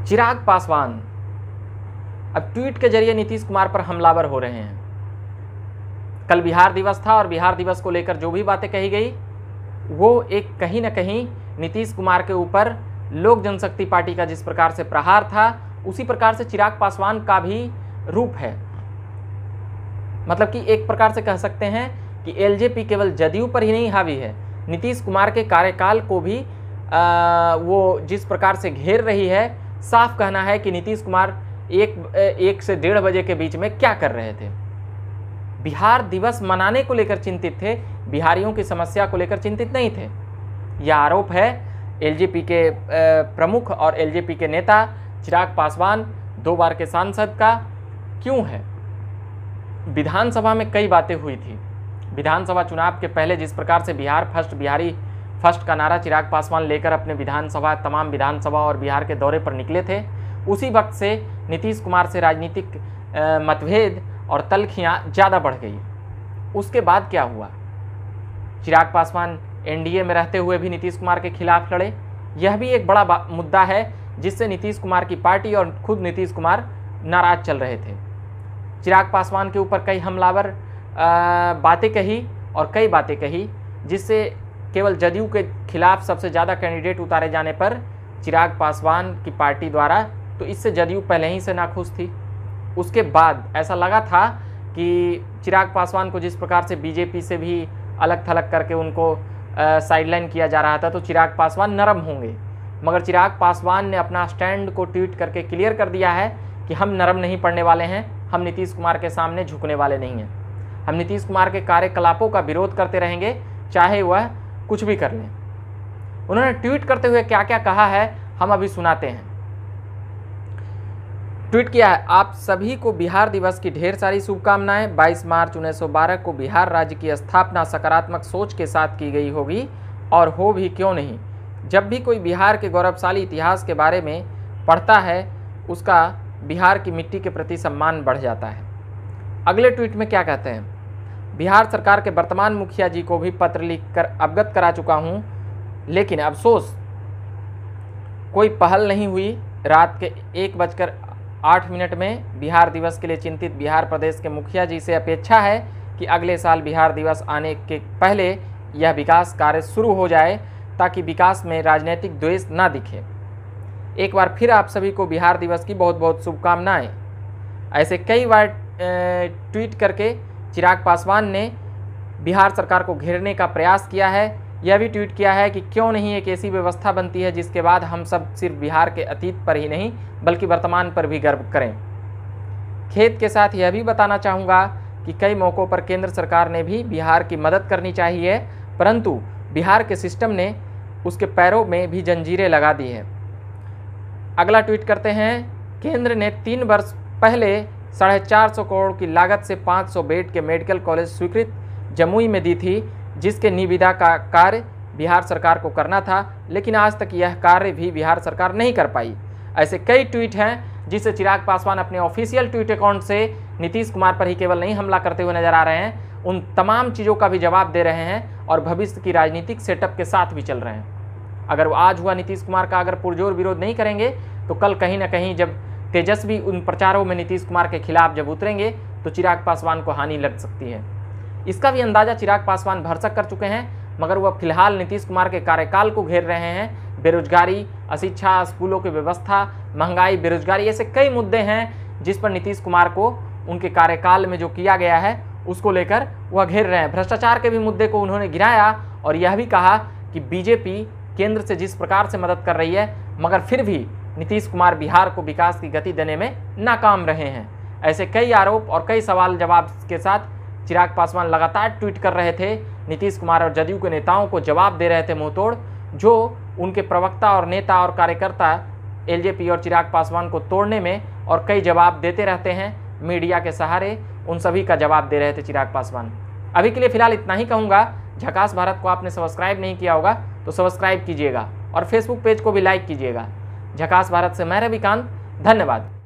चिराग पासवान अब ट्वीट के जरिए नीतीश कुमार पर हमलावर हो रहे हैं। कल बिहार दिवस था और बिहार दिवस को लेकर जो भी बातें कही गई वो एक कहीं ना कहीं नीतीश कुमार के ऊपर लोक जनशक्ति पार्टी का जिस प्रकार से प्रहार था उसी प्रकार से चिराग पासवान का भी रूप है। मतलब कि एक प्रकार से कह सकते हैं कि एलजेपी केवल जदयू पर ही नहीं हावी है, नीतीश कुमार के कार्यकाल को भी वो जिस प्रकार से घेर रही है। साफ कहना है कि नीतीश कुमार एक से 1:30 बजे के बीच में क्या कर रहे थे। बिहार दिवस मनाने को लेकर चिंतित थे, बिहारियों की समस्या को लेकर चिंतित नहीं थे। यह आरोप है एलजेपी के प्रमुख और एलजेपी के नेता चिराग पासवान 2 बार के सांसद का क्यों है। विधानसभा में कई बातें हुई थी। विधानसभा चुनाव के पहले जिस प्रकार से बिहार फर्स्ट, बिहारी फर्स्ट का नारा चिराग पासवान लेकर अपने तमाम विधानसभा और बिहार के दौरे पर निकले थे, उसी वक्त से नीतीश कुमार से राजनीतिक मतभेद और तल्खियाँ ज़्यादा बढ़ गई। उसके बाद क्या हुआ, चिराग पासवान एनडीए में रहते हुए भी नीतीश कुमार के खिलाफ लड़े। यह भी एक बड़ा मुद्दा है जिससे नीतीश कुमार की पार्टी और खुद नीतीश कुमार नाराज चल रहे थे। चिराग पासवान के ऊपर कई हमलावर बातें कही और कई बातें कही, जिससे केवल जदयू के खिलाफ सबसे ज़्यादा कैंडिडेट उतारे जाने पर चिराग पासवान की पार्टी द्वारा, तो इससे जदयू पहले ही से नाखुश थी। उसके बाद ऐसा लगा था कि चिराग पासवान को जिस प्रकार से बीजेपी से भी अलग थलग करके उनको साइडलाइन किया जा रहा था, तो चिराग पासवान नरम होंगे। मगर चिराग पासवान ने अपना स्टैंड को ट्वीट करके क्लियर कर दिया है कि हम नरम नहीं पड़ने वाले हैं, हम नीतीश कुमार के सामने झुकने वाले नहीं हैं। हम नीतीश कुमार के कार्यकलापों का विरोध करते रहेंगे, चाहे वह कुछ भी कर लें। उन्होंने ट्वीट करते हुए क्या क्या कहा है हम अभी सुनाते हैं। ट्वीट किया है, आप सभी को बिहार दिवस की ढेर सारी शुभकामनाएं। 22 मार्च 1912 को बिहार राज्य की स्थापना सकारात्मक सोच के साथ की गई होगी और हो भी क्यों नहीं। जब भी कोई बिहार के गौरवशाली इतिहास के बारे में पढ़ता है उसका बिहार की मिट्टी के प्रति सम्मान बढ़ जाता है। अगले ट्वीट में क्या कहते हैं, बिहार सरकार के वर्तमान मुखिया जी को भी पत्र लिखकर अवगत करा चुका हूं, लेकिन अफसोस कोई पहल नहीं हुई। रात के 1:08 में बिहार दिवस के लिए चिंतित बिहार प्रदेश के मुखिया जी से अपेक्षा है कि अगले साल बिहार दिवस आने के पहले यह विकास कार्य शुरू हो जाए ताकि विकास में राजनीतिक द्वेष ना दिखे। एक बार फिर आप सभी को बिहार दिवस की बहुत बहुत शुभकामनाएं। ऐसे कई बार ट्वीट करके चिराग पासवान ने बिहार सरकार को घेरने का प्रयास किया है। यह भी ट्वीट किया है कि क्यों नहीं एक ऐसी व्यवस्था बनती है जिसके बाद हम सब सिर्फ बिहार के अतीत पर ही नहीं बल्कि वर्तमान पर भी गर्व करें। खेद के साथ यह भी बताना चाहूँगा कि कई मौक़ों पर केंद्र सरकार ने भी बिहार की मदद करनी चाहिए, परंतु बिहार के सिस्टम ने उसके पैरों में भी जंजीरें लगा दी है। अगला ट्वीट करते हैं, केंद्र ने 3 वर्ष पहले 450 करोड़ की लागत से 500 बेड के मेडिकल कॉलेज स्वीकृत जमुई में दी थी, जिसके निविदा का कार्य बिहार सरकार को करना था, लेकिन आज तक यह कार्य भी बिहार सरकार नहीं कर पाई। ऐसे कई ट्वीट हैं जिससे चिराग पासवान अपने ऑफिशियल ट्वीट अकाउंट से नीतीश कुमार पर ही केवल नहीं हमला करते हुए नजर आ रहे हैं, उन तमाम चीज़ों का भी जवाब दे रहे हैं और भविष्य की राजनीतिक सेटअप के साथ भी चल रहे हैं। अगर आज हुआ नीतीश कुमार का अगर पुरजोर विरोध नहीं करेंगे तो कल कहीं ना कहीं जब तेजस्वी उन प्रचारों में नीतीश कुमार के खिलाफ जब उतरेंगे तो चिराग पासवान को हानि लग सकती है। इसका भी अंदाज़ा चिराग पासवान भरसक कर चुके हैं, मगर वह फिलहाल नीतीश कुमार के कार्यकाल को घेर रहे हैं। बेरोजगारी, अशिक्षा, स्कूलों की व्यवस्था, महंगाई, बेरोजगारी, ऐसे कई मुद्दे हैं जिस पर नीतीश कुमार को उनके कार्यकाल में जो किया गया है उसको लेकर वह घेर रहे हैं। भ्रष्टाचार के भी मुद्दे को उन्होंने गिराया और यह भी कहा कि बीजेपी केंद्र से जिस प्रकार से मदद कर रही है मगर फिर भी नीतीश कुमार बिहार को विकास की गति देने में नाकाम रहे हैं। ऐसे कई आरोप और कई सवाल जवाब के साथ चिराग पासवान लगातार ट्वीट कर रहे थे। नीतीश कुमार और जदयू के नेताओं को जवाब दे रहे थे मुंहतोड़, जो उनके प्रवक्ता और नेता और कार्यकर्ता एलजेपी और चिराग पासवान को तोड़ने में और कई जवाब देते रहते हैं मीडिया के सहारे, उन सभी का जवाब दे रहे थे चिराग पासवान। अभी के लिए फिलहाल इतना ही कहूँगा। झकास भारत को आपने सब्सक्राइब नहीं किया होगा तो सब्सक्राइब कीजिएगा और फेसबुक पेज को भी लाइक कीजिएगा। झकास भारत से मैं रविकांत, धन्यवाद।